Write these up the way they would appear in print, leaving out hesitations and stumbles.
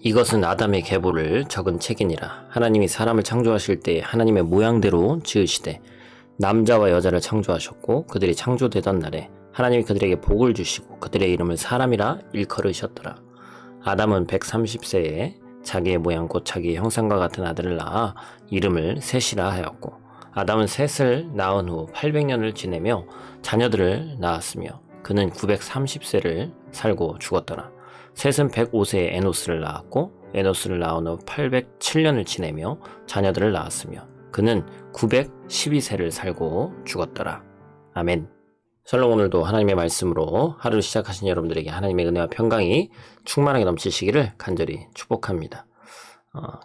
이것은 아담의 계보를 적은 책이니라. 하나님이 사람을 창조하실 때 하나님의 모양대로 지으시되 남자와 여자를 창조하셨고 그들이 창조되던 날에 하나님이 그들에게 복을 주시고 그들의 이름을 사람이라 일컬으셨더라. 아담은 130세에 자기의 모양 곧 자기의 형상과 같은 아들을 낳아 이름을 셋이라 하였고 아담은 셋을 낳은 후 800년을 지내며 자녀들을 낳았으며 그는 930세를 살고 죽었더라. 셋은 105세에 에노스를 낳았고 에노스를 낳은 후 807년을 지내며 자녀들을 낳았으며 그는 912세를 살고 죽었더라. 아멘. 샬롬. 오늘도 하나님의 말씀으로 하루를 시작하신 여러분들에게 하나님의 은혜와 평강이 충만하게 넘치시기를 간절히 축복합니다.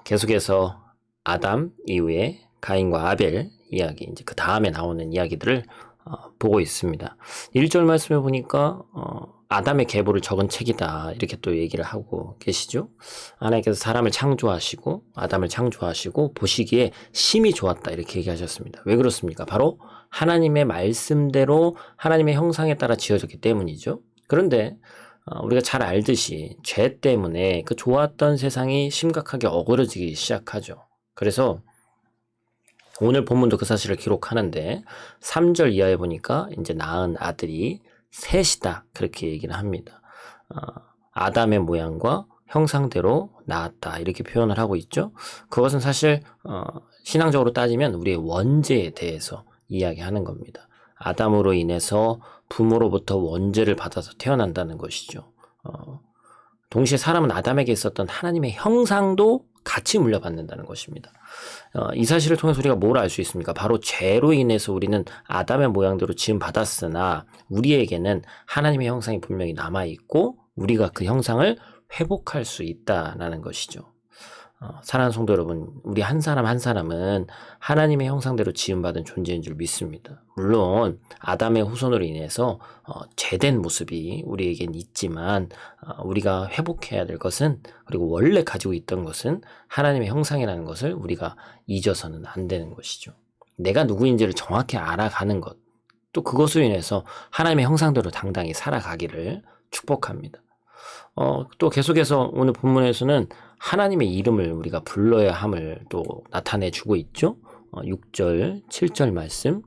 계속해서 아담 이후에 가인과 아벨 이야기, 이제 그 다음에 나오는 이야기들을 보고 있습니다. 1절 말씀에 보니까 아담의 계보를 적은 책이다 이렇게 또 얘기를 하고 계시죠. 하나님께서 사람을 창조하시고 아담을 창조하시고 보시기에 심히 좋았다 이렇게 얘기하셨습니다. 왜 그렇습니까? 바로 하나님의 말씀대로 하나님의 형상에 따라 지어졌기 때문이죠. 그런데 우리가 잘 알듯이 죄 때문에 그 좋았던 세상이 심각하게 어그러지기 시작하죠. 그래서 오늘 본문도 그 사실을 기록하는데 3절 이하에 보니까 이제 낳은 아들이 셋이다 그렇게 얘기를 합니다. 아담의 모양과 형상대로 낳았다 이렇게 표현을 하고 있죠. 그것은 사실 신앙적으로 따지면 우리의 원죄에 대해서 이야기하는 겁니다. 아담으로 인해서 부모로부터 원죄를 받아서 태어난다는 것이죠. 동시에 사람은 아담에게 있었던 하나님의 형상도 같이 물려받는다는 것입니다. 이 사실을 통해서 우리가 뭘 알 수 있습니까? 바로 죄로 인해서 우리는 아담의 모양대로 지음 받았으나 우리에게는 하나님의 형상이 분명히 남아있고 우리가 그 형상을 회복할 수 있다는 것이죠. 사랑하는 성도 여러분, 우리 한 사람 한 사람은 하나님의 형상대로 지음받은 존재인 줄 믿습니다. 물론 아담의 후손으로 인해서 죄된 모습이 우리에겐 있지만 우리가 회복해야 될 것은, 그리고 원래 가지고 있던 것은 하나님의 형상이라는 것을 우리가 잊어서는 안 되는 것이죠. 내가 누구인지를 정확히 알아가는 것, 또 그것으로 인해서 하나님의 형상대로 당당히 살아가기를 축복합니다. 또 계속해서 오늘 본문에서는 하나님의 이름을 우리가 불러야 함을 또 나타내 주고 있죠. 6절, 7절 말씀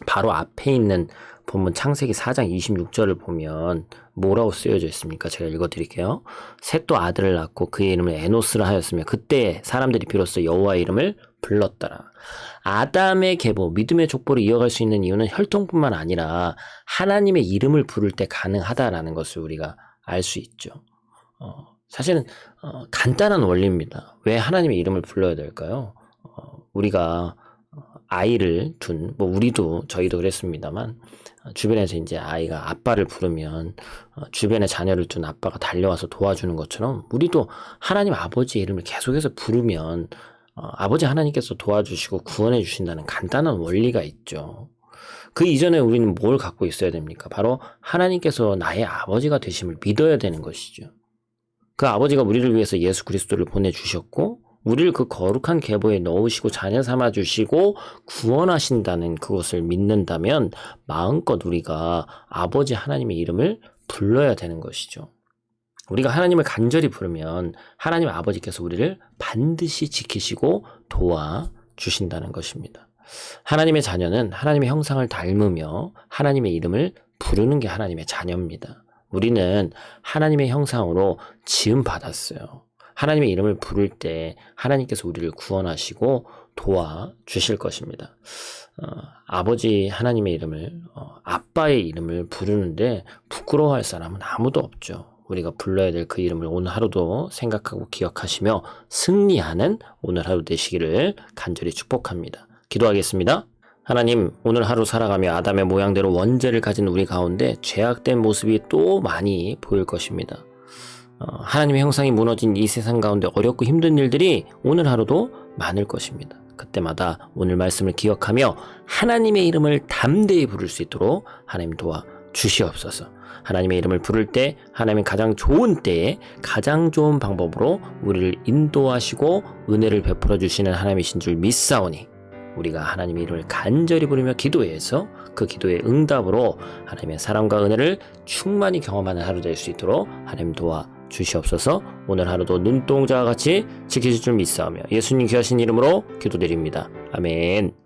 바로 앞에 있는 본문 창세기 4장 26절을 보면 뭐라고 쓰여져 있습니까? 제가 읽어드릴게요. 셋도 아들을 낳고 그의 이름을 에노스라 하였으며 그때 사람들이 비로소 여호와의 이름을 불렀더라. 아담의 계보, 믿음의 족보를 이어갈 수 있는 이유는 혈통뿐만 아니라 하나님의 이름을 부를 때 가능하다라는 것을 우리가 알 수 있죠. 사실은 간단한 원리입니다. 왜 하나님의 이름을 불러야 될까요? 우리가 아이를 둔, 우리도 저희도 그랬습니다만 주변에서 이제 아이가 아빠를 부르면 주변에 자녀를 둔 아빠가 달려와서 도와주는 것처럼 우리도 하나님 아버지의 이름을 계속해서 부르면 아버지 하나님께서 도와주시고 구원해 주신다는 간단한 원리가 있죠. 그 이전에 우리는 뭘 갖고 있어야 됩니까? 바로 하나님께서 나의 아버지가 되심을 믿어야 되는 것이죠. 그 아버지가 우리를 위해서 예수 그리스도를 보내주셨고 우리를 그 거룩한 계보에 넣으시고 자녀 삼아주시고 구원하신다는 그것을 믿는다면 마음껏 우리가 아버지 하나님의 이름을 불러야 되는 것이죠. 우리가 하나님을 간절히 부르면 하나님 아버지께서 우리를 반드시 지키시고 도와주신다는 것입니다. 하나님의 자녀는 하나님의 형상을 닮으며 하나님의 이름을 부르는 게 하나님의 자녀입니다. 우리는 하나님의 형상으로 지음받았어요. 하나님의 이름을 부를 때 하나님께서 우리를 구원하시고 도와주실 것입니다. 아버지 하나님의 이름을, 아빠의 이름을 부르는데 부끄러워할 사람은 아무도 없죠. 우리가 불러야 될 그 이름을 오늘 하루도 생각하고 기억하시며 승리하는 오늘 하루 되시기를 간절히 축복합니다. 기도하겠습니다. 하나님, 오늘 하루 살아가며 아담의 모양대로 원죄를 가진 우리 가운데 죄악된 모습이 또 많이 보일 것입니다. 하나님의 형상이 무너진 이 세상 가운데 어렵고 힘든 일들이 오늘 하루도 많을 것입니다. 그때마다 오늘 말씀을 기억하며 하나님의 이름을 담대히 부를 수 있도록 하나님 도와 주시옵소서. 하나님의 이름을 부를 때 하나님의 가장 좋은 때에 가장 좋은 방법으로 우리를 인도하시고 은혜를 베풀어 주시는 하나님이신 줄 믿사오니 우리가 하나님의 이름을 간절히 부르며 기도해서 그 기도의 응답으로 하나님의 사랑과 은혜를 충만히 경험하는 하루 될 수 있도록 하나님 도와 주시옵소서. 오늘 하루도 눈동자와 같이 지키실 줄 믿사오며 예수님 귀하신 이름으로 기도드립니다. 아멘.